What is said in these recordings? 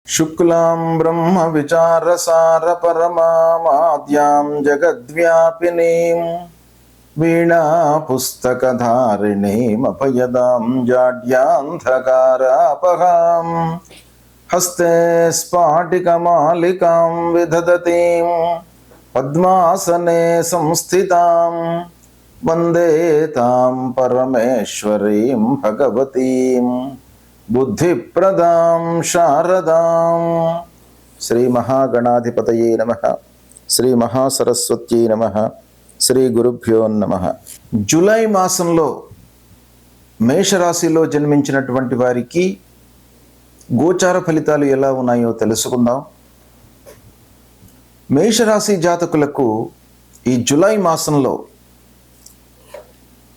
शुक्लां ब्रह्म विचारसार परमाद्यां जगद्व्यापिनीं वीणा पुस्तकधारिणीं अपयदां जाड्यान्धकारापहां हस्ते स्फाटिकमालिकां विदधतीं पद्मासने संस्थितां वन्दे तां परमेश्वरीं भगवतीं बुद्धिप्रदां शारदां। श्री महागणाधिपतये नमः। శ్రీ మహాసరస్వత్యై నమః. శ్రీ గురుభ్యో నమః. జూలై మాసంలో మేషరాశిలో జన్మించినటువంటి వారికి గోచార ఫలితాలు ఎలా ఉన్నాయో తెలుసుకుందాం. మేషరాశి జాతకులకు ఈ జూలై మాసంలో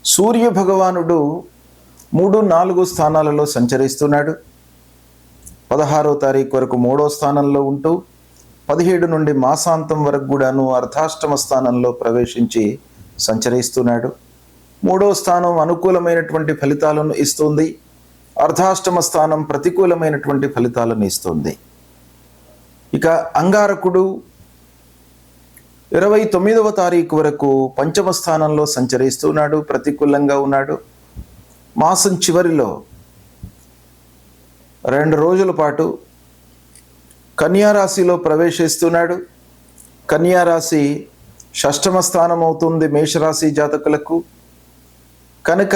సూర్య భగవానుడు 3-4 స్థానాలలో సంచరిస్తున్నాడు. 16వ తారీఖు వరకు 3వ స్థానంలో ఉంటూ 17 నుండి మాసాంతం వరకు కూడాను అర్ధాష్టమ స్థానంలో ప్రవేశించి సంచరిస్తున్నాడు. 3వ స్థానం అనుకూలమైనటువంటి ఫలితాలను ఇస్తుంది, అర్ధాష్టమ స్థానం ప్రతికూలమైనటువంటి ఫలితాలను ఇస్తుంది. ఇక అంగారకుడు 29వ తారీఖు వరకు పంచమ స్థానంలో సంచరిస్తున్నాడు, ప్రతికూలంగా ఉన్నాడు. మాసం చివరిలో 2 రోజుల పాటు కన్యారాశిలో ప్రవేశిస్తున్నాడు. కన్యారాశి షష్టమ స్థానం అవుతుంది మేషరాశి జాతకులకు. కనుక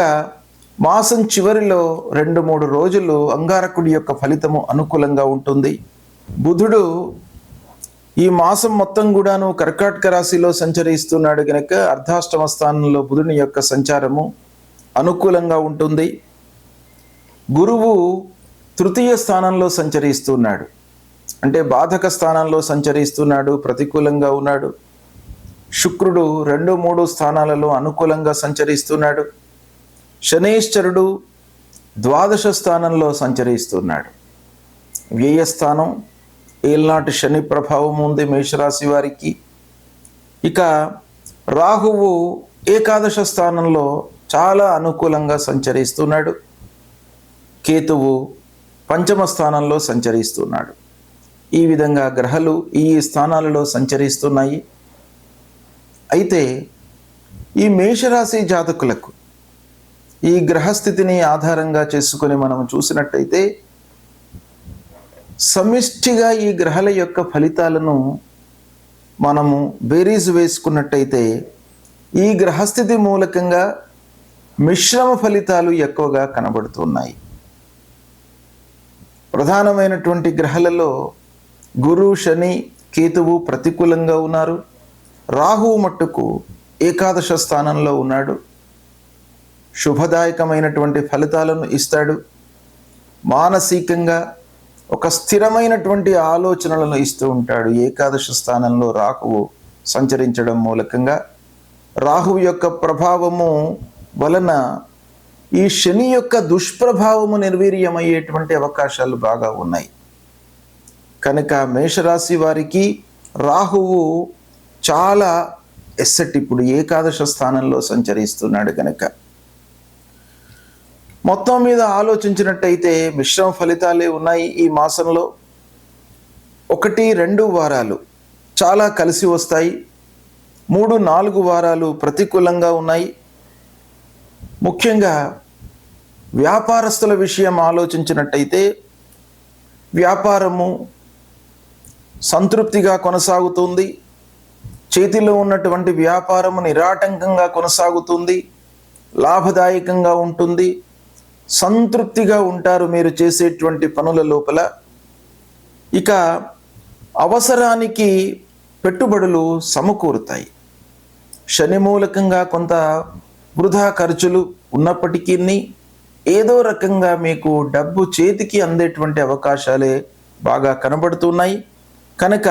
మాసం చివరిలో 2-3 రోజులు అంగారకుడి యొక్క ఫలితము అనుకూలంగా ఉంటుంది. బుధుడు ఈ మాసం మొత్తం కూడాను కర్కాటక రాశిలో సంచరిస్తున్నాడు కనుక అర్ధాష్టమ స్థానంలో బుధుని యొక్క సంచారము అనుకూలంగా ఉంటుంది. గురువు తృతీయ స్థానంలో సంచరిస్తున్నాడు, అంటే బాధక స్థానంలో సంచరిస్తున్నాడు, ప్రతికూలంగా ఉన్నాడు. శుక్రుడు 2-3 స్థానాలలో అనుకూలంగా సంచరిస్తున్నాడు. శనైశ్చరుడు ద్వాదశ స్థానంలో సంచరిస్తున్నాడు. వ్యయస్థానం ఏల్నాటి శని ప్రభావం ఉంది మేషరాశి వారికి. ఇక రాహువు ఏకాదశ స్థానంలో చాలా అనుకూలంగా సంచరిస్తున్నాడు. కేతువు పంచమ స్థానంలో సంచరిస్తున్నాడు. ఈ విధంగా గ్రహాలు ఈ స్థానాలలో సంచరిస్తున్నాయి. అయితే ఈ మేషరాశి జాతకులకు ఈ గ్రహస్థితిని ఆధారంగా చేసుకొని మనం చూసినట్టయితే సమిష్టిగా ఈ గ్రహాల యొక్క ఫలితాలను మనము బేరీజు వేసుకున్నట్టయితే ఈ గ్రహస్థితి మూలకంగా మిశ్రమ ఫలితాలు ఎక్కువగా కనబడుతున్నాయి. ప్రధానమైనటువంటి గ్రహాలలో గురు, శని, కేతువు ప్రతికూలంగా ఉన్నారు. రాహువు మట్టుకు ఏకాదశ స్థానంలో ఉన్నాడు. శుభదాయకమైనటువంటి ఫలితాలను ఇస్తాడు. మానసికంగా ఒక స్థిరమైనటువంటి ఆలోచనలను ఇస్తూ ఉంటాడు. ఏకాదశ స్థానంలో రాహువు సంచరించడం మూలకంగా రాహువు యొక్క ప్రభావము వలన ఈ శని యొక్క దుష్ప్రభావము నిర్వీర్యమయ్యేటువంటి అవకాశాలు బాగా ఉన్నాయి. కనుక మేషరాశి వారికి రాహువు చాలా ఎస్సెట్ ఇప్పుడు ఏకాదశ స్థానంలో సంచరిస్తున్నాడు. కనుక మొత్తం మీద ఆలోచించినట్టయితే మిశ్రమ ఫలితాలే ఉన్నాయి. ఈ మాసంలో 1-2 వారాలు చాలా కలిసి వస్తాయి. 3-4 వారాలు ప్రతికూలంగా ఉన్నాయి. ముఖ్యంగా వ్యాపారస్తుల విషయం ఆలోచించినట్టయితే వ్యాపారము సంతృప్తిగా కొనసాగుతుంది. చేతిలో ఉన్నటువంటి వ్యాపారము నిరాటంకంగా కొనసాగుతుంది, లాభదాయకంగా ఉంటుంది, సంతృప్తిగా ఉంటారు మీరు చేసేటువంటి పనుల లోపల. ఇక అవసరానికి పెట్టుబడులు సమకూరుతాయి. శని మూలకంగా కొంత వృధా ఖర్చులు ఉన్నప్పటికీ ఏదో రకంగా మీకు డబ్బు చేతికి అందేటువంటి అవకాశాలే బాగా కనబడుతున్నాయి. కనుక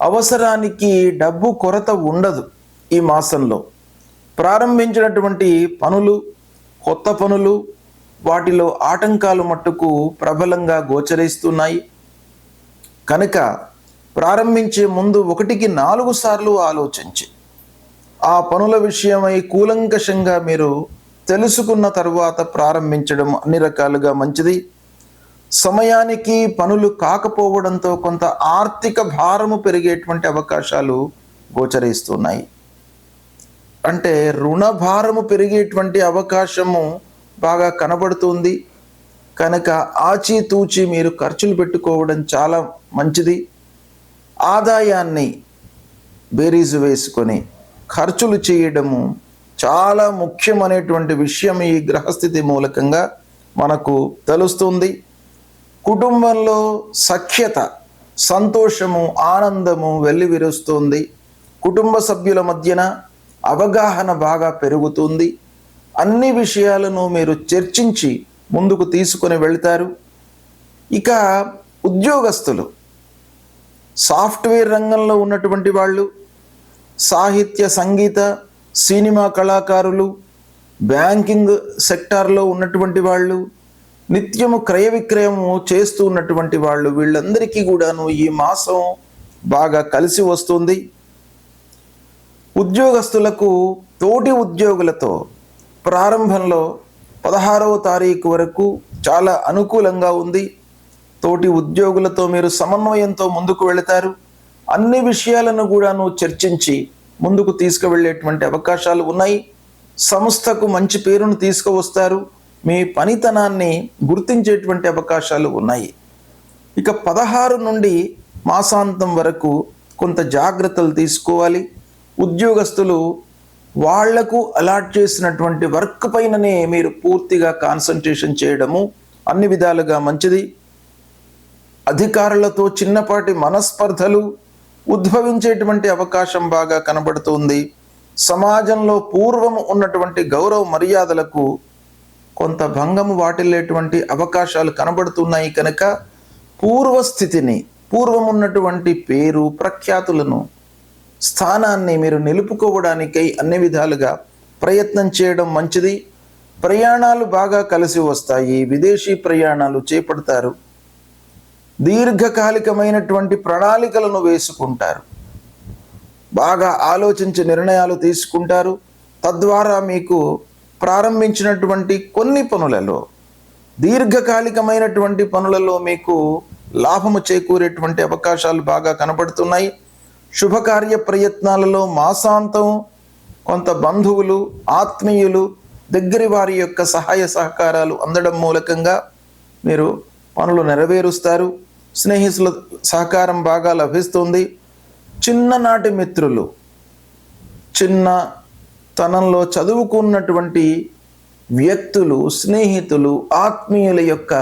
అవసరానికి డబ్బు కొరత ఉండదు. ఈ మాసంలో ప్రారంభించినటువంటి పనులు, కొత్త పనులు, వాటిలో ఆటంకాలు మట్టుకు ప్రబలంగా గోచరిస్తున్నాయి. కనుక ప్రారంభించే ముందు 1-4 సార్లు ఆలోచించి ఆ పనుల విషయమై కూలంకషంగా మీరు తెలుసుకున్న తర్వాత ప్రారంభించడం అన్ని రకాలుగా మంచిది. సమయానికి పనులు కాకపోవడంతో కొంత ఆర్థిక భారము పెరిగేటువంటి అవకాశాలు గోచరిస్తున్నాయి. అంటే రుణ భారము పెరిగేటువంటి అవకాశము బాగా కనబడుతుంది కనుక ఆచితూచి మీరు ఖర్చులు పెట్టుకోవడం చాలా మంచిది. ఆదాయాన్ని బేరీజు వేసుకొని ఖర్చులు చేయడము చాలా ముఖ్యమైనటువంటి విషయం ఈ గ్రహస్థితి మూలకంగా మనకు తెలుస్తుంది. కుటుంబంలో సఖ్యత, సంతోషము, ఆనందము వెల్లివిరుస్తుంది. కుటుంబ సభ్యుల మధ్యన అవగాహన బాగా పెరుగుతుంది. అన్ని విషయాలను మీరు చర్చించి ముందుకు తీసుకొని వెళ్తారు. ఇక ఉద్యోగస్తులు, సాఫ్ట్వేర్ రంగంలో ఉన్నటువంటి వాళ్ళు, సాహిత్య, సంగీత, సినిమా కళాకారులు, బ్యాంకింగ్ సెక్టార్లో ఉన్నటువంటి వాళ్ళు, నిత్యము క్రయ విక్రయము చేస్తూ ఉన్నటువంటి వాళ్ళు, వీళ్ళందరికీ కూడాను ఈ మాసం బాగా కలిసి వస్తుంది. ఉద్యోగస్తులకు తోటి ఉద్యోగులతో ప్రారంభంలో 16వ తారీఖు వరకు చాలా అనుకూలంగా ఉంది. తోటి ఉద్యోగులతో మీరు సమన్వయంతో ముందుకు వెళతారు. అన్ని విషయాలను కూడాను చర్చించి ముందుకు తీసుకువెళ్ళేటువంటి అవకాశాలు ఉన్నాయి. సంస్థకు మంచి పేరును తీసుకువస్తారు. మీ పనితనాన్ని గుర్తించేటువంటి అవకాశాలు ఉన్నాయి. ఇక 16 నుండి మాసాంతం వరకు కొంత జాగ్రత్తలు తీసుకోవాలి. ఉద్యోగస్తులు వాళ్లకు అలాట్ చేసినటువంటి వర్క్ పైననే మీరు పూర్తిగా కాన్సన్ట్రేషన్ చేయడము అన్ని విధాలుగా మంచిది. అధికారులతో చిన్నపాటి మనస్పర్ధలు ఉద్భవించేటువంటి అవకాశం బాగా కనబడుతుంది. సమాజంలో పూర్వము ఉన్నటువంటి గౌరవ మర్యాదలకు కొంత భంగము వాటిల్లేటువంటి అవకాశాలు కనబడుతున్నాయి కనుక పూర్వస్థితిని, పూర్వమున్నటువంటి పేరు ప్రఖ్యాతులను, స్థానాన్ని మీరు నిలుపుకోవడానికై అన్ని విధాలుగా ప్రయత్నం చేయడం మంచిది. ప్రయాణాలు బాగా కలిసి వస్తాయి. విదేశీ ప్రయాణాలు చేపడతారు. దీర్ఘకాలికమైనటువంటి ప్రణాళికలను వేసుకుంటారు. బాగా ఆలోచించి నిర్ణయాలు తీసుకుంటారు. తద్వారా మీకు ప్రారంభించినటువంటి కొన్ని పనులలో, దీర్ఘకాలికమైనటువంటి పనులలో మీకు లాభము చేకూరేటువంటి అవకాశాలు బాగా కనబడుతున్నాయి. శుభకార్య ప్రయత్నాలలో మాసాంతం కొంత బంధువులు, ఆత్మీయులు, దగ్గరి వారి యొక్క సహాయ సహకారాలు అందడం మూలకంగా మీరు పనులు నెరవేరుస్తారు. స్నేహితుల సహకారం బాగా లభిస్తుంది. చిన్ననాటి మిత్రులు, చిన్న తనంలో చదువుకున్నటువంటి వ్యక్తులు, స్నేహితులు, ఆత్మీయుల యొక్క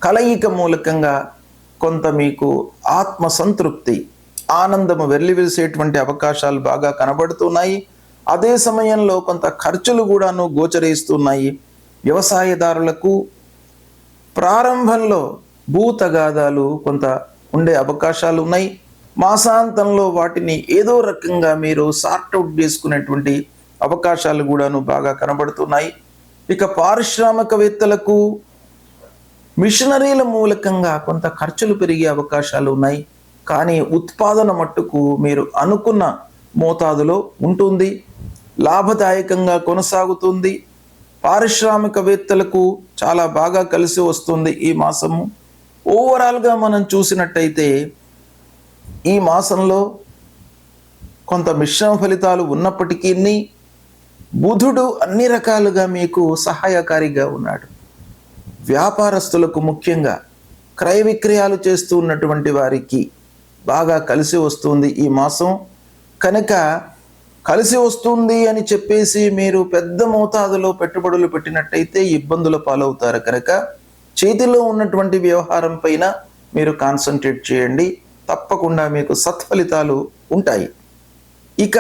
కలయిక మూలకంగా కొంత మీకు ఆత్మ సంతృప్తి, ఆనందము వెల్లివిరిసేటువంటి అవకాశాలు బాగా కనబడుతున్నాయి. అదే సమయంలో కొంత ఖర్చులు కూడాను గోచరిస్తున్నాయి. వ్యవసాయదారులకు ప్రారంభంలో భూతగాదాలు కొంత ఉండే అవకాశాలు ఉన్నాయి. మాసాంతంలో వాటిని ఏదో రకంగా మీరు సార్ట్అవుట్ చేసుకునేటువంటి అవకాశాలు కూడాను బాగా కనబడుతున్నాయి. ఇక పారిశ్రామికవేత్తలకు మిషనరీల మూలకంగా కొంత ఖర్చులు పెరిగే అవకాశాలు ఉన్నాయి. కానీ ఉత్పాదన మట్టుకు మీరు అనుకున్న మోతాదులో ఉంటుంది. లాభదాయకంగా కొనసాగుతుంది. పారిశ్రామికవేత్తలకు చాలా బాగా కలిసి వస్తుంది ఈ మాసము. ఓవరాల్గా మనం చూసినట్టయితే ఈ మాసంలో కొంత మిశ్రమ ఫలితాలు ఉన్నప్పటికీ బుధుడు అన్ని రకాలుగా మీకు సహాయకారిగా ఉన్నాడు. వ్యాపారస్తులకు, ముఖ్యంగా క్రయ విక్రయాలు చేస్తూ ఉన్నటువంటి వారికి బాగా కలిసి వస్తుంది ఈ మాసం. కనుక కలిసి వస్తుంది అని చెప్పేసి మీరు పెద్ద మోతాదులో పెట్టుబడులు పెట్టినట్టయితే ఇబ్బందుల పాలవుతారు. కనుక చేతిలో ఉన్నటువంటి వ్యవహారం పైన మీరు కాన్సన్ట్రేట్ చేయండి. తప్పకుండా మీకు సత్ఫలితాలు ఉంటాయి. ఇక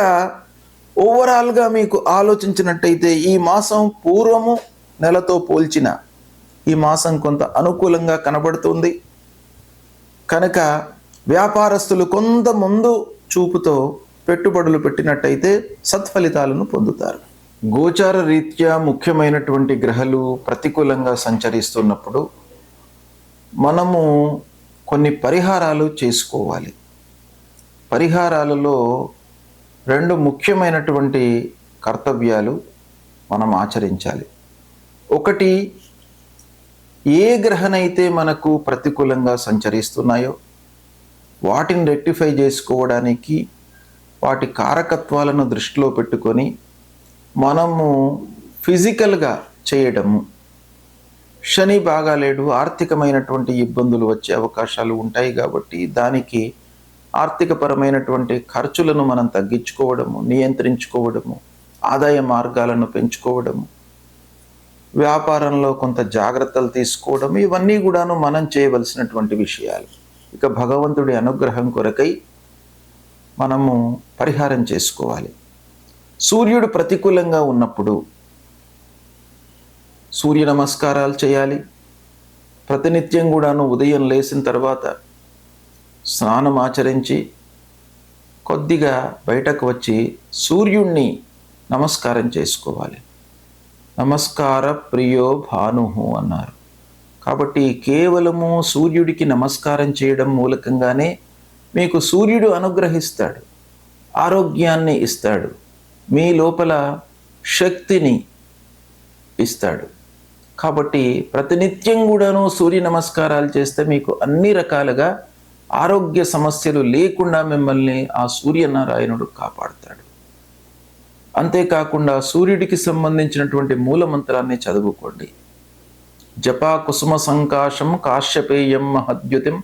ఓవరాల్గా మీకు ఆలోచించినట్టయితే ఈ మాసం పూర్వము నెలతో పోల్చిన ఈ మాసం కొంత అనుకూలంగా కనబడుతుంది. కనుక వ్యాపారస్తులు కొంత ముందు చూపుతో పెట్టుబడులు పెట్టినట్టయితే సత్ఫలితాలను పొందుతారు. గోచార రీత్యా ముఖ్యమైనటువంటి గ్రహాలు ప్రతికూలంగా సంచరిస్తున్నప్పుడు మనము కొన్ని పరిహారాలు చేసుకోవాలి. పరిహారాలలో 2 ముఖ్యమైనటువంటి కర్తవ్యాలు మనం ఆచరించాలి. ఒకటి, ఏ గ్రహనైతే మనకు ప్రతికూలంగా సంచరిస్తున్నాయో వాటిని రెక్టిఫై చేసుకోవడానికి వాటి కారకత్వాలను దృష్టిలో పెట్టుకొని మనము ఫిజికల్గా చేయడము. శని బాగాలేడు, ఆర్థికమైనటువంటి ఇబ్బందులు వచ్చే అవకాశాలు ఉంటాయి కాబట్టి దానికి ఆర్థికపరమైనటువంటి ఖర్చులను మనం తగ్గించుకోవడము, నియంత్రించుకోవడము, ఆదాయ మార్గాలను పెంచుకోవడము, వ్యాపారంలో కొంత జాగ్రత్తలు తీసుకోవడం, ఇవన్నీ కూడాను మనం చేయవలసినటువంటి విషయాలు. ఇక భగవంతుడి అనుగ్రహం కొరకై మనము పరిహారం చేసుకోవాలి. సూర్యుడు ప్రతికూలంగా ఉన్నప్పుడు సూర్య నమస్కారాలు చేయాలి. ప్రతినిత్యం కూడాను ఉదయం లేచిన తర్వాత స్నానం ఆచరించి కొద్దిగా బయటకు వచ్చి సూర్యుణ్ణి నమస్కారం చేసుకోవాలి. నమస్కార ప్రియో భానుహు అన్నారు. కాబట్టి కేవలము సూర్యుడికి నమస్కారం చేయడం మూలకంగానే మీకు సూర్యుడు అనుగ్రహిస్తాడు, ఆరోగ్యాన్ని ఇస్తాడు, మీ లోపల శక్తిని ఇస్తాడు. కాబట్టి ప్రతినిత్యం కూడాను సూర్య నమస్కారాలు చేస్తే మీకు అన్ని రకాలుగా ఆరోగ్య సమస్యలు లేకుండా మిమ్మల్ని ఆ సూర్యనారాయణుడు కాపాడుతాడు. అంతేకాకుండా సూర్యుడికి సంబంధించినటువంటి మూలమంత్రాన్ని చదువుకోండి. జపా కుసుమ సంకాశం కాశ్యపేయం మహద్యుతిం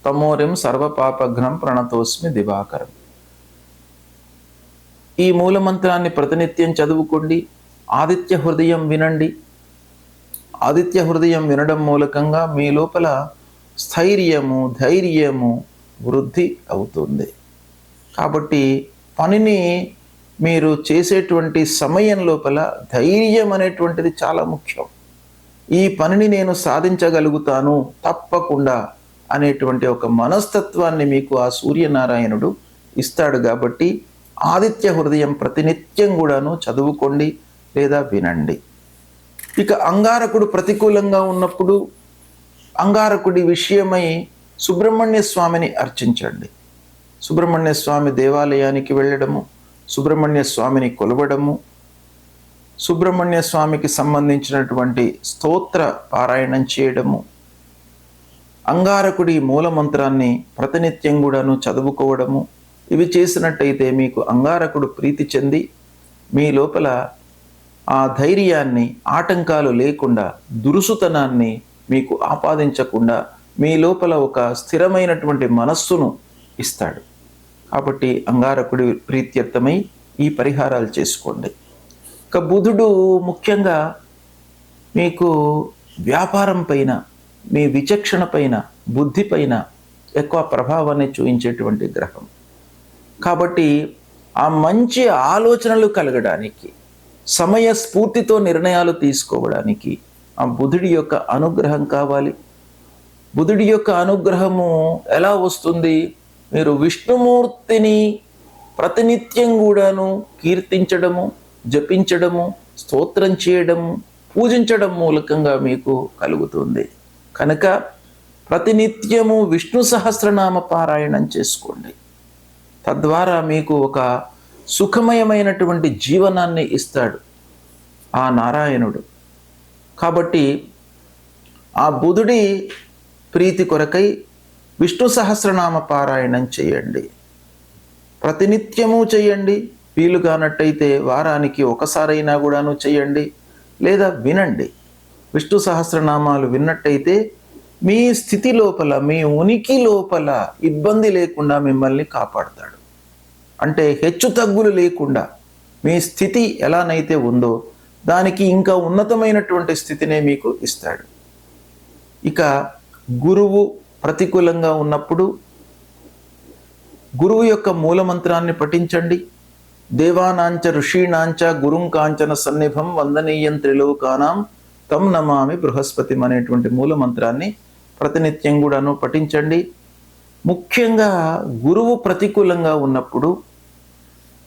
తమోరిం సర్వపాపఘ్నం ప్రణతోస్మి దివాకరం. ఈ మూలమంత్రాన్ని ప్రతినిత్యం చదువుకోండి. ఆదిత్య హృదయం వినండి. ఆదిత్య హృదయం వినడం మూలకంగా మీ లోపల స్థైర్యము, ధైర్యము వృద్ధి అవుతుంది. కాబట్టి పనిని మీరు చేసేటువంటి సమయం లోపల ధైర్యం అనేటువంటిది చాలా ముఖ్యం. ఈ పనిని నేను సాధించగలుగుతాను తప్పకుండా అనేటువంటి ఒక మనస్తత్వాన్ని మీకు ఆ సూర్యనారాయణుడు ఇస్తాడు. కాబట్టి ఆదిత్య హృదయం ప్రతినిత్యం కూడాను చదువుకోండి లేదా వినండి. ఇక అంగారకుడు ప్రతికూలంగా ఉన్నప్పుడు అంగారకుడి విషయమై సుబ్రహ్మణ్య స్వామిని అర్చించండి. సుబ్రహ్మణ్య స్వామి దేవాలయానికి వెళ్ళడము, సుబ్రహ్మణ్య స్వామిని కొలవడము, సుబ్రహ్మణ్య స్వామికి సంబంధించినటువంటి స్తోత్ర పారాయణం చేయడము, అంగారకుడి మూలమంత్రాన్ని ప్రతినిత్యం కూడాను చదువుకోవడము, ఇవి చేసినట్టయితే మీకు అంగారకుడు ప్రీతి చెంది మీ లోపల ఆ ధైర్యాన్ని, ఆటంకాలు లేకుండా, దురుసుతనాన్ని మీకు ఆపాదించకుండా మీ లోపల ఒక స్థిరమైనటువంటి మనస్సును ఇస్తాడు. కాబట్టి అంగారకుడి ప్రీత్యర్థమై ఈ పరిహారాలు చేసుకోండి. ఇక బుధుడు ముఖ్యంగా మీకు వ్యాపారం పైన, మీ విచక్షణ పైన, బుద్ధి పైన ఎక్కువ ప్రభావాన్ని చూపించేటువంటి గ్రహం. కాబట్టి ఆ మంచి ఆలోచనలు కలగడానికి, సమయస్ఫూర్తితో నిర్ణయాలు తీసుకోవడానికి ఆ బుధుడి యొక్క అనుగ్రహం కావాలి. బుధుడి యొక్క అనుగ్రహము ఎలా వస్తుంది? మీరు విష్ణుమూర్తిని ప్రతినిత్యం కూడాను కీర్తించడము, జపించడము, స్తోత్రం చేయడము, పూజించడం మూలకంగా మీకు కలుగుతుంది. కనుక ప్రతినిత్యము విష్ణు సహస్రనామ పారాయణం చేసుకోండి. తద్వారా మీకు ఒక సుఖమయమైనటువంటి జీవనాన్ని ఇస్తాడు ఆ నారాయణుడు. కాబట్టి ఆ బుధుడి ప్రీతి కొరకై విష్ణు సహస్రనామ పారాయణం చేయండి. ప్రతినిత్యము చేయండి. వీలు కానట్టయితే వారానికి ఒకసారైనా కూడాను చేయండి లేదా వినండి. విష్ణు సహస్రనామాలు విన్నట్టయితే మీ స్థితి లోపల, మీ ఉనికి లోపల ఇబ్బంది లేకుండా మిమ్మల్ని కాపాడుతాడు. అంటే హెచ్చు తగ్గులు లేకుండా మీ స్థితి ఎలానైతే ఉందో దానికి ఇంకా ఉన్నతమైనటువంటి స్థితినే మీకు ఇస్తాడు. ఇక గురువు ప్రతికూలంగా ఉన్నప్పుడు గురువు యొక్క మూలమంత్రాన్ని పఠించండి. దేవానాంచ ఋషీణాంచ గురుం కాంచన సన్నిభం వందనీయం త్రిలోకానాం తం నమామి బృహస్పతిం అనేటువంటి మూలమంత్రాన్ని ప్రతినిత్యం కూడాను పఠించండి. ముఖ్యంగా గురువు ప్రతికూలంగా ఉన్నప్పుడు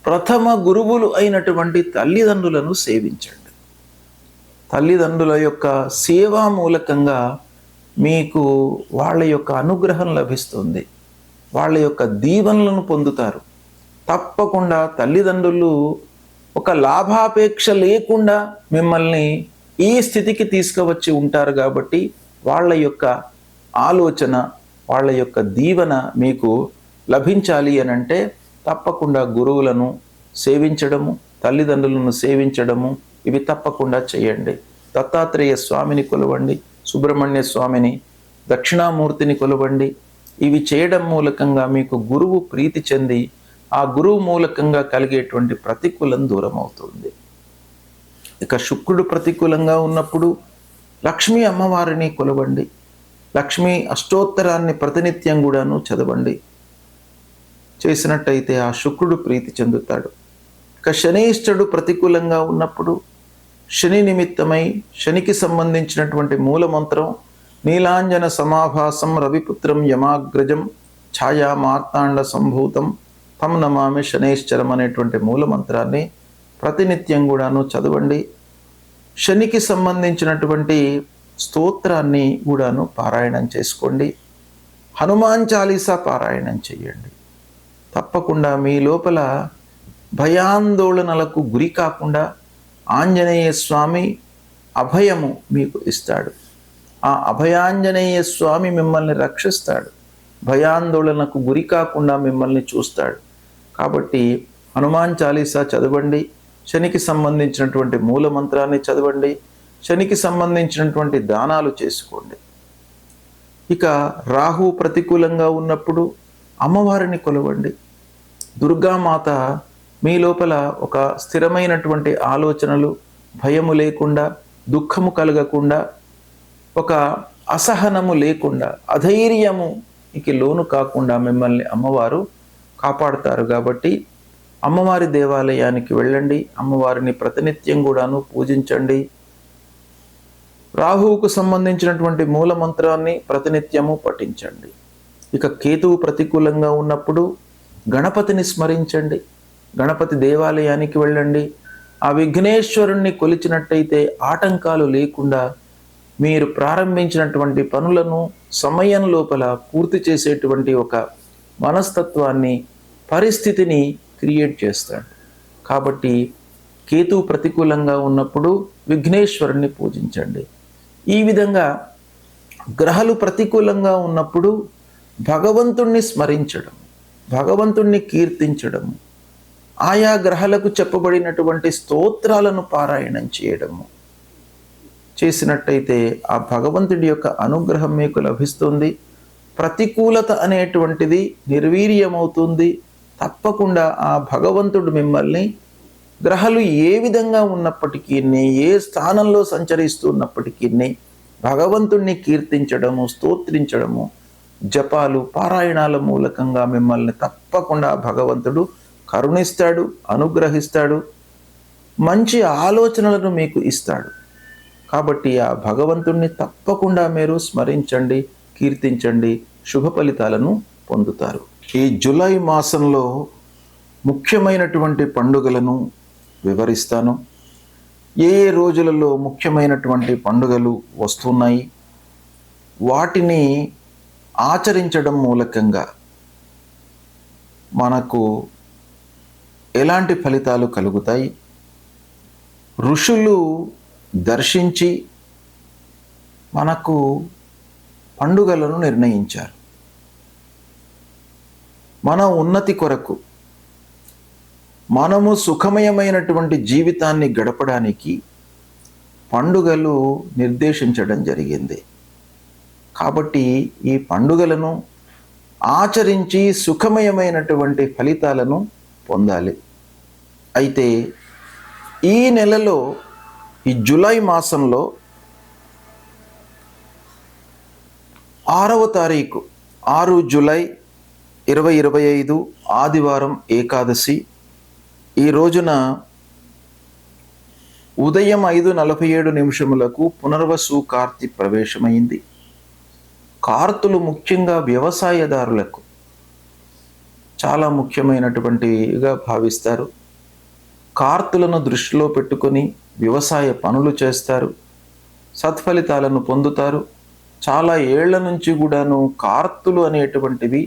ప్రథమ గురువులు అయినటువంటి తల్లిదండ్రులను సేవించండి. తల్లిదండ్రుల యొక్క సేవా మూలకంగా మీకు వాళ్ళ యొక్క అనుగ్రహం లభిస్తుంది, వాళ్ళ యొక్క దీవెనలను పొందుతారు. తప్పకుండా తల్లిదండ్రులు ఒక లాభాపేక్ష లేకుండా మిమ్మల్ని ఈ స్థితికి తీసుకువచ్చి ఉంటారు. కాబట్టి వాళ్ళ యొక్క ఆలోచన, వాళ్ళ యొక్క దీవెన మీకు లభించాలి అని అంటే తప్పకుండా గురువులను సేవించడము, తల్లిదండ్రులను సేవించడము, ఇవి తప్పకుండా చేయండి. దత్తాత్రేయ స్వామిని కొలవండి, సుబ్రహ్మణ్య స్వామిని, దక్షిణామూర్తిని కొలవండి. ఇవి చేయడం మూలకంగా మీకు గురువు ప్రీతి చెంది ఆ గురువు మూలకంగా కలిగేటువంటి ప్రతికూలం దూరం అవుతుంది. ఇక శుక్రుడు ప్రతికూలంగా ఉన్నప్పుడు లక్ష్మీ అమ్మవారిని కొలవండి, లక్ష్మీ అష్టోత్తరాన్ని ప్రతినిత్యం కూడాను చదవండి. చేసినట్టయితే ఆ శుక్రుడు ప్రీతి చెందుతాడు. ఇక శనీశ్వరుడు ప్రతికూలంగా ఉన్నప్పుడు శని నిమిత్తమై శనికి సంబంధించినటువంటి మూలమంత్రం నీలాంజన సమాభాసం రవిపుత్రం యమాగ్రజం ఛాయా మార్తాండ సంభూతం తం నమామి శనైశ్చరం అనేటువంటి మూలమంత్రాన్ని ప్రతినిత్యం కూడాను చదవండి. శనికి సంబంధించినటువంటి స్తోత్రాన్ని కూడాను పారాయణం చేసుకోండి. హనుమాన్ చాలీసా పారాయణం చేయండి. తప్పకుండా మీ లోపల భయాందోళనలకు గురి కాకుండా ఆంజనేయ స్వామి అభయము మీకు ఇస్తాడు. ఆ అభయాంజనేయ స్వామి మిమ్మల్ని రక్షిస్తాడు, భయాందోళనకు గురి కాకుండా మిమ్మల్ని చూస్తాడు. కాబట్టి హనుమాన్ చాలీసా చదవండి, శనికి సంబంధించినటువంటి మూల మంత్రాన్ని చదవండి, శనికి సంబంధించినటువంటి దానాలు చేసుకోండి. ఇక రాహు ప్రతికూలంగా ఉన్నప్పుడు అమ్మవారిని కొలవండి. దుర్గామాత మీ లోపల ఒక స్థిరమైనటువంటి ఆలోచనలు, భయము లేకుండా, దుఃఖము కలగకుండా, ఒక అసహనము లేకుండా, అధైర్యము ఇక లోను కాకుండా మిమ్మల్ని అమ్మవారు కాపాడుతారు. కాబట్టి అమ్మవారి దేవాలయానికి వెళ్ళండి, అమ్మవారిని ప్రతినిత్యం కూడాను పూజించండి. రాహువుకు సంబంధించినటువంటి మూల మంత్రాన్ని ప్రతినిత్యము పఠించండి. ఇక కేతువు ప్రతికూలంగా ఉన్నప్పుడు గణపతిని స్మరించండి, గణపతి దేవాలయానికి వెళ్ళండి. ఆ విఘ్నేశ్వరుణ్ణి కొలిచినట్టయితే ఆటంకాలు లేకుండా మీరు ప్రారంభించినటువంటి పనులను సమయం లోపల పూర్తి చేసేటువంటి ఒక మనస్తత్వాన్ని, పరిస్థితిని క్రియేట్ చేస్తాడు. కాబట్టి కేతువు ప్రతికూలంగా ఉన్నప్పుడు విఘ్నేశ్వరుణ్ణి పూజించండి. ఈ విధంగా గ్రహాలు ప్రతికూలంగా ఉన్నప్పుడు భగవంతుణ్ణి స్మరించడం, భగవంతుణ్ణి కీర్తించడము, ఆయా గ్రహాలకు చెప్పబడినటువంటి స్తోత్రాలను పారాయణం చేయడము చేసినట్టయితే ఆ భగవంతుడి యొక్క అనుగ్రహం మీకు లభిస్తుంది. ప్రతికూలత అనేటువంటిది నిర్వీర్యమవుతుంది. తప్పకుండా ఆ భగవంతుడు మిమ్మల్ని గ్రహాలు ఏ విధంగా ఉన్నప్పటికీ, ఏ స్థానంలో సంచరిస్తున్నప్పటికీ భగవంతుణ్ణి కీర్తించడము, స్తోత్రించడము, జపాలు, పారాయణాల మూలకంగా మిమ్మల్ని తప్పకుండా భగవంతుడు కరుణిస్తాడు, అనుగ్రహిస్తాడు, మంచి ఆలోచనలను మీకు ఇస్తాడు. కాబట్టి ఆ భగవంతుణ్ణి తప్పకుండా మీరు స్మరించండి, కీర్తించండి, శుభ ఫలితాలను పొందుతారు. ఈ జూలై మాసంలో ముఖ్యమైనటువంటి పండుగలను వివరిస్తాను. ఏ రోజులలో ముఖ్యమైనటువంటి పండుగలు వస్తున్నాయి, వాటిని ఆచరించడం మూలకంగా మనకు ఎలాంటి ఫలితాలు కలుగుతాయి, ఋషులు దర్శించి మనకు పండుగలను నిర్ణయించారు. మన ఉన్నతి కొరకు, మనము సుఖమయమైనటువంటి జీవితాన్ని గడపడానికి పండుగలు నిర్దేశించడం జరిగింది. కాబట్టి ఈ పండుగలను ఆచరించి సుఖమయమైనటువంటి ఫలితాలను పొందాలి. అయితే ఈ నెలలో, ఈ జూలై మాసంలో 6వ తారీఖు 6 జూలై 2025 ఆదివారం ఏకాదశి. ఈ రోజున ఉదయం 5:47 పునర్వసు కార్తె ప్రవేశమైంది. కార్తులు ముఖ్యంగా వ్యవసాయదారులకు చాలా ముఖ్యమైనటువంటిగా భావిస్తారు. కార్తులను దృష్టిలో పెట్టుకొని వ్యవసాయ పనులు చేస్తారు, సత్ఫలితాలను పొందుతారు. చాలా ఏళ్ల నుంచి కూడాను కార్తులు అనేటువంటివి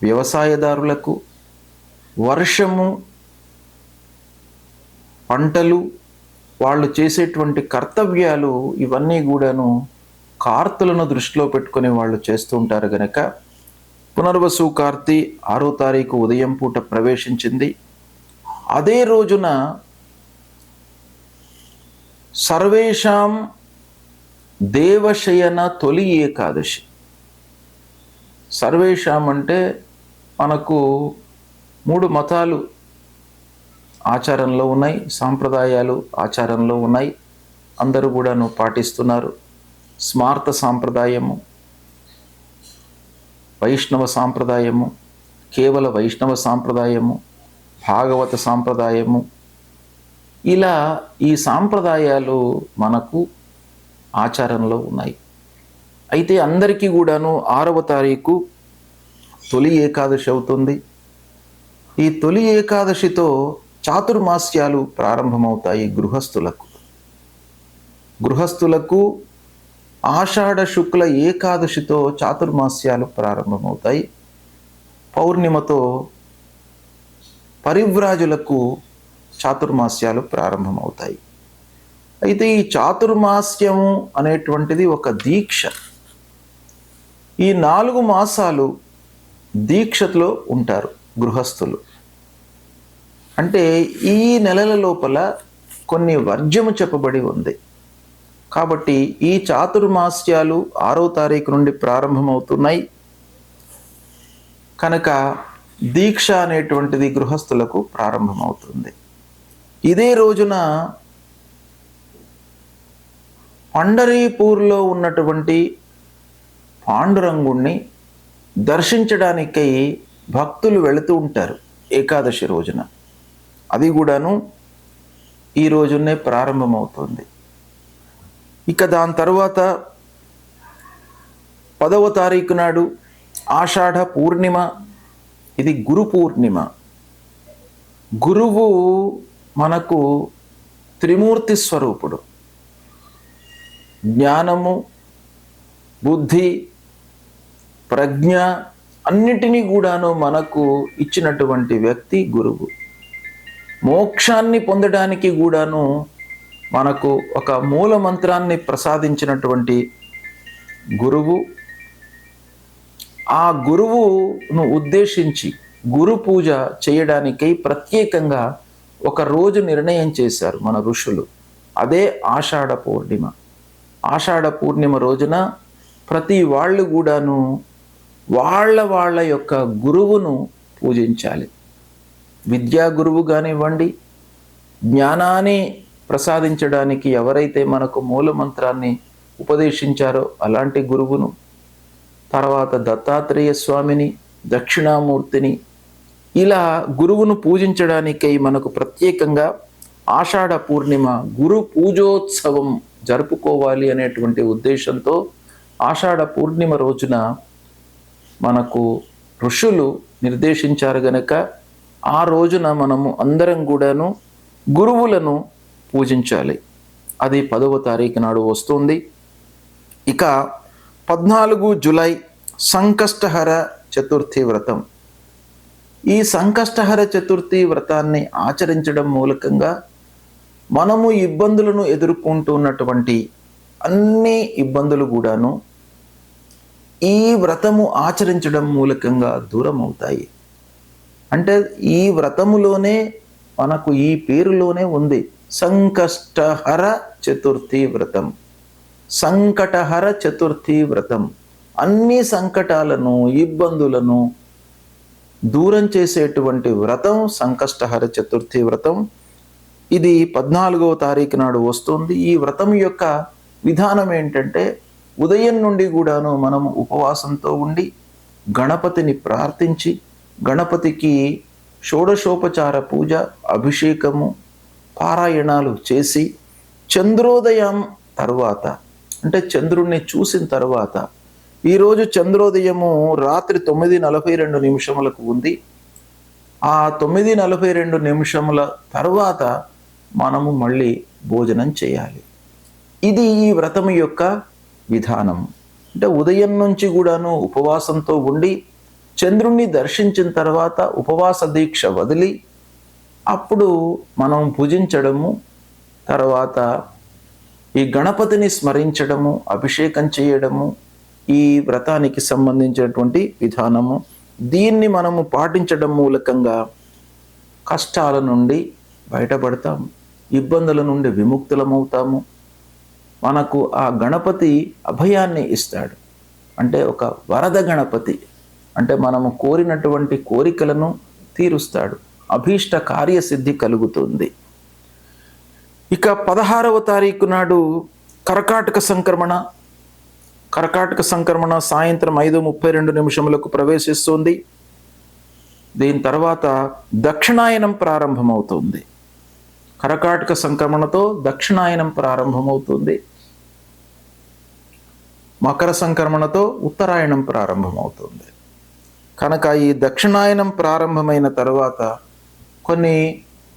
వ్యవసాయదారులకు వర్షము, పంటలు, వాళ్ళు చేసేటువంటి కర్తవ్యాలు ఇవన్నీ కూడాను కార్తులను దృష్టిలో పెట్టుకుని వాళ్ళు చేస్తూ ఉంటారు గనక పునర్వసు కార్తీ 6వ తారీఖు ఉదయం పూట ప్రవేశించింది. అదే రోజున సర్వేషాం దేవశయన తొలి ఏకాదశి. సర్వేషాం అంటే మనకు 3 మతాలు ఆచారంలో ఉన్నాయి, సాంప్రదాయాలు ఆచారంలో ఉన్నాయి, అందరూ కూడాను పాటిస్తున్నారు. స్మార్త సాంప్రదాయము, వైష్ణవ సాంప్రదాయము, కేవల వైష్ణవ సాంప్రదాయము, భాగవత సాంప్రదాయము, ఇలా ఈ సాంప్రదాయాలు మనకు ఆచారంలో ఉన్నాయి. అయితే అందరికీ కూడాను 6వ తారీఖు తొలి ఏకాదశి అవుతుంది. ఈ తొలి ఏకాదశితో చాతుర్మాస్యాలు ప్రారంభమవుతాయి గృహస్థులకు ఆషాఢ శుక్ల ఏకాదశితో చాతుర్మాస్యాలు ప్రారంభమవుతాయి. పౌర్ణిమతో పరివ్రాజులకు చాతుర్మాస్యాలు ప్రారంభమవుతాయి. అయితే ఈ చాతుర్మాస్యము అనేటువంటిది ఒక దీక్ష. ఈ 4 మాసాలు దీక్షలో ఉంటారు గృహస్థులు. అంటే ఈ నెలల లోపల కొన్ని వర్జ్యము చెప్పబడి ఉంది. కాబట్టి ఈ చాతుర్మాస్యాలు 6వ తారీఖు నుండి ప్రారంభమవుతున్నాయి కనుక దీక్ష అనేటువంటిది గృహస్థులకు ప్రారంభమవుతుంది. ఇదే రోజున పండరీపూర్లో ఉన్నటువంటి పాండురంగుణ్ణి దర్శించడానికై భక్తులు వెళుతూ ఉంటారు ఏకాదశి రోజున. అది కూడాను ఈ రోజునే ప్రారంభమవుతుంది. ఇక దాని తర్వాత 10వ తారీఖు నాడు ఆషాఢ పూర్ణిమ. ఇది గురు పూర్ణిమ. గురువు మనకు త్రిమూర్తి స్వరూపుడు. జ్ఞానము, బుద్ధి, ప్రజ్ఞ అన్నిటినీ కూడాను మనకు ఇచ్చినటువంటి వ్యక్తి గురువు. మోక్షాన్ని పొందడానికి కూడాను మనకు ఒక మూల మంత్రాన్ని ప్రసాదించినటువంటి గురువు. ఆ గురువును ఉద్దేశించి గురు పూజ చేయడానికై ప్రత్యేకంగా ఒక రోజు నిర్ణయం చేశారు మన ఋషులు. అదే ఆషాఢ పూర్ణిమ. ఆషాఢ పూర్ణిమ రోజున ప్రతి వాళ్ళు కూడాను వాళ్ళ యొక్క గురువును పూజించాలి. విద్యా గురువు కానివ్వండి, జ్ఞానాన్ని ప్రసాదించడానికి ఎవరైతే మనకు మూల మంత్రాన్ని ఉపదేశించారో అలాంటి గురువును, తర్వాత దత్తాత్రేయ స్వామిని, దక్షిణామూర్తిని, ఇలా గురువును పూజించడానికై మనకు ప్రత్యేకంగా ఆషాఢ పూర్ణిమ గురు పూజోత్సవం జరుపుకోవాలి అనేటువంటి ఉద్దేశంతో ఆషాఢ పూర్ణిమ రోజున మనకు ఋషులు నిర్దేశించారు గనక ఆ రోజున మనము అందరం కూడాను గురువులను పూజించాలి. అది 10వ తారీఖు నాడు వస్తుంది. ఇక 14 జూలై సంకష్టహర చతుర్థి వ్రతం. ఈ సంకష్టహర చతుర్థి వ్రతాన్ని ఆచరించడం మూలకంగా మనము ఇబ్బందులను ఎదుర్కొంటున్నటువంటి అన్ని ఇబ్బందులు కూడాను ఈ వ్రతము ఆచరించడం మూలకంగా దూరం అవుతాయి. అంటే ఈ వ్రతములోనే మనకు ఈ పేరులోనే ఉంది సంకష్టహర చతుర్థి వ్రతం. సంకటహర చతుర్థి వ్రతం అన్ని సంకటాలను, ఇబ్బందులను దూరం చేసేటువంటి వ్రతం సంకష్టహర చతుర్థి వ్రతం. ఇది 14వ తారీఖు నాడు వస్తుంది. ఈ వ్రతం యొక్క విధానం ఏంటంటే ఉదయం నుండి కూడాను మనము ఉపవాసంతో ఉండి గణపతిని ప్రార్థించి గణపతికి షోడశోపచార పూజ, అభిషేకము, పారాయణాలు చేసి చంద్రోదయం తర్వాత అంటే చంద్రుణ్ణి చూసిన తర్వాత, ఈరోజు చంద్రోదయము రాత్రి 9:42 ఉంది. ఆ 9:42 తర్వాత మనము మళ్ళీ భోజనం చేయాలి. ఇది ఈ వ్రతం యొక్క విధానం. అంటే ఉదయం నుంచి కూడాను ఉపవాసంతో ఉండి చంద్రుణ్ణి దర్శించిన తర్వాత ఉపవాస దీక్ష వదిలి అప్పుడు మనం భుజించడము, తర్వాత ఈ గణపతిని స్మరించడము, అభిషేకం చేయడము ఈ వ్రతానికి సంబంధించినటువంటి విధానము. దీన్ని మనము పాటించడం మూలకంగా కష్టాల నుండి బయటపడతాము, ఇబ్బందుల నుండి విముక్తులమవుతాము. మనకు ఆ గణపతి అభయాన్ని ఇస్తాడు. అంటే ఒక వరద గణపతి, అంటే మనము కోరినటువంటి కోరికలను తీరుస్తాడు, అభీష్ట కార్యసిద్ధి కలుగుతుంది. ఇక 16వ తారీఖు నాడు కర్కాటక సంక్రమణ. కర్కాటక సంక్రమణ సాయంత్రం 5:32 ప్రవేశిస్తుంది. దీని తర్వాత దక్షిణాయనం ప్రారంభమవుతుంది. కర్కాటక సంక్రమణతో దక్షిణాయనం ప్రారంభమవుతుంది. మకర సంక్రమణతో ఉత్తరాయణం ప్రారంభమవుతుంది. కనుక ఈ దక్షిణాయనం ప్రారంభమైన తర్వాత కొన్ని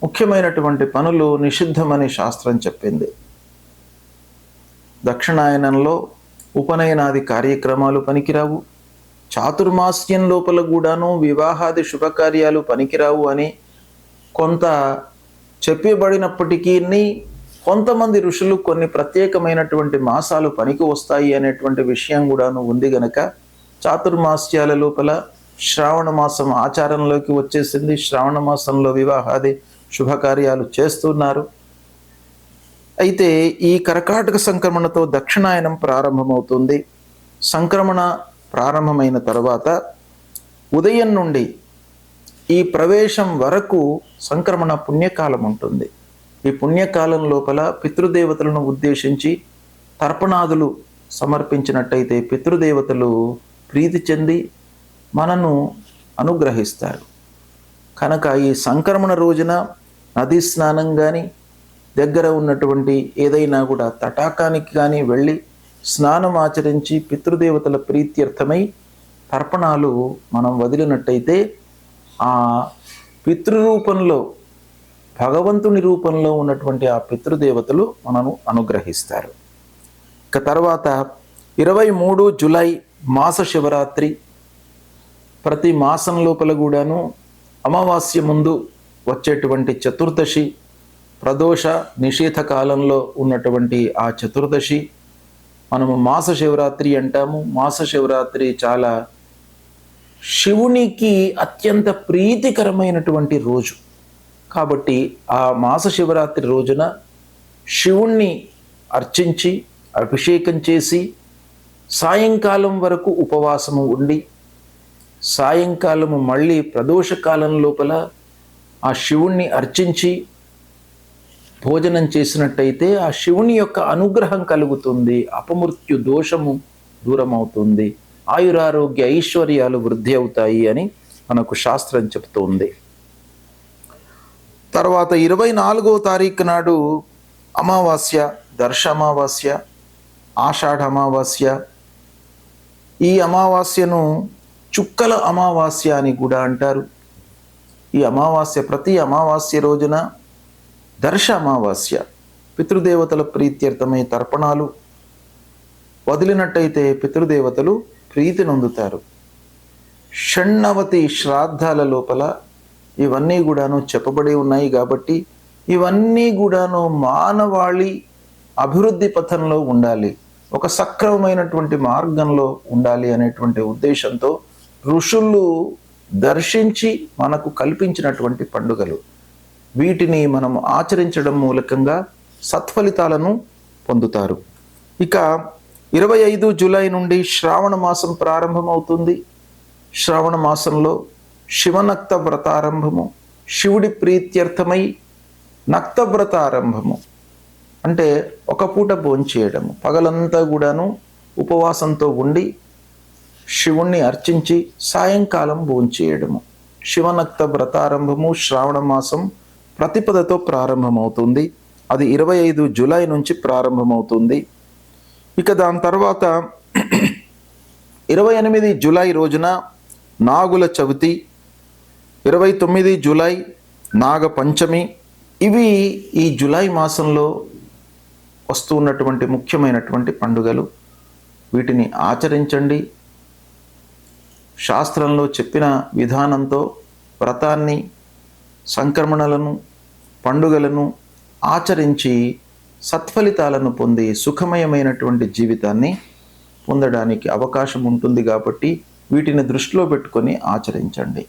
ముఖ్యమైనటువంటి పనులు నిషిద్ధమని శాస్త్రం చెప్పింది. దక్షిణాయనంలో ఉపనయనాది కార్యక్రమాలు పనికిరావు, చాతుర్మాస్యం లోపల కూడాను వివాహాది శుభకార్యాలు పనికిరావు అని కొంత చెప్పబడినప్పటికీ కొంతమంది ఋషులు కొన్ని ప్రత్యేకమైనటువంటి మాసాలు పనికి వస్తాయి అనేటువంటి విషయం కూడాను ఉంది. గనక చాతుర్మాస్యాల లోపల శ్రావణ మాసం ఆచారంలోకి వచ్చేసింది. శ్రావణ మాసంలో వివాహాది శుభకార్యాలు చేస్తున్నారు. అయితే ఈ కర్కాటక సంక్రమణతో దక్షిణాయనం ప్రారంభమవుతుంది. సంక్రమణ ప్రారంభమైన తర్వాత ఉదయం నుండి ఈ ప్రవేశం వరకు సంక్రమణ పుణ్యకాలం ఉంటుంది. ఈ పుణ్యకాలం లోపల పితృదేవతలను ఉద్దేశించి తర్పణాదులు సమర్పించినట్టయితే పితృదేవతలు ప్రీతి చెంది మనను అనుగ్రహిస్తారు. కనుక ఈ సంక్రమణ రోజున నదీ స్నానం కానీ, దగ్గర ఉన్నటువంటి ఏదైనా కూడా తటాకానికి కానీ వెళ్ళి స్నానం ఆచరించి పితృదేవతల ప్రీత్యర్థమై తర్పణాలు మనం వదిలినట్టయితే ఆ పితృరూపంలో, భగవంతుని రూపంలో ఉన్నటువంటి ఆ పితృదేవతలు మనను అనుగ్రహిస్తారు. ఇక తర్వాత 23 జూలై మాస శివరాత్రి. ప్రతి మాసం లోపల కూడాను అమావాస్య ముందు వచ్చేటువంటి చతుర్దశి, ప్రదోష నిషేధ కాలంలో ఉన్నటువంటి ఆ చతుర్దశి మనము మాస శివరాత్రి అంటాము. మాస శివరాత్రి చాలా శివునికి అత్యంత ప్రీతికరమైనటువంటి రోజు. కాబట్టి ఆ మాస శివరాత్రి రోజున శివుణ్ణి అర్చించి అభిషేకం చేసి సాయంకాలం వరకు ఉపవాసము ఉండి, సాయంకాలము మళ్ళీ ప్రదోషకాలం లోపల ఆ శివుణ్ణి అర్చించి భోజనం చేసినట్టయితే ఆ శివుని యొక్క అనుగ్రహం కలుగుతుంది, అపమృత్యు దోషము దూరమవుతుంది, ఆయురారోగ్య ఐశ్వర్యాలు వృద్ధి అవుతాయి అని మనకు శాస్త్రం చెబుతుంది. తర్వాత 24వ తారీఖు నాడు అమావాస్య, దర్శ అమావాస్య, ఆషాఢ అమావాస్య. ఈ అమావాస్యను చుక్కల అమావాస్య అని కూడా అంటారు. ఈ అమావాస్య, ప్రతి అమావాస్య రోజున దర్శ అమావాస్య పితృదేవతల ప్రీత్యర్థమై తర్పణాలు వదిలినట్టయితే పితృదేవతలు ప్రీతి నొందుతారు. షణ్ణవతి శ్రాద్ధాల లోపల ఇవన్నీ కూడాను చెప్పబడి ఉన్నాయి. కాబట్టి ఇవన్నీ కూడాను మానవాళి అభివృద్ధి పథంలో ఉండాలి, ఒక సక్రమమైనటువంటి మార్గంలో ఉండాలి అనేటువంటి ఉద్దేశంతో ఋషులు దర్శించి మనకు కల్పించినటువంటి పండుగలు. వీటిని మనం ఆచరించడం మూలకంగా సత్ఫలితాలను పొందుతారు. ఇక 25 జూలై నుండి శ్రావణ మాసం ప్రారంభమవుతుంది. శ్రావణ మాసంలో శివనక్త వ్రతారంభము, శివుడి ప్రీత్యర్థమై నక్త వ్రతారంభము అంటే ఒక పూట భోంచేయడము, పగలంతా కూడాను ఉపవాసంతో ఉండి శివుణ్ణి అర్చించి సాయంకాలం భోంచేయడము. శివనక్త వ్రతారంభము శ్రావణ మాసం ప్రతిపదతో ప్రారంభమవుతుంది. అది 25 జూలై నుంచి ప్రారంభమవుతుంది. ఇక దాని తర్వాత 28 జూలై రోజున నాగుల చవితి, 29 జూలై నాగ పంచమి. ఇవి ఈ జూలై మాసంలో వస్తూ ఉన్నటువంటి ముఖ్యమైనటువంటి పండుగలు. వీటిని ఆచరించండి. శాస్త్రంలో చెప్పిన విధానంతో వ్రతాన్ని, సంక్రమణలను, పండుగలను ఆచరించి సత్ఫలితాలను పొంది సుఖమయమైనటువంటి జీవితాన్ని పొందడానికి అవకాశం ఉంటుంది కాబట్టి వీటిని దృష్టిలో పెట్టుకొని ఆచరించండి.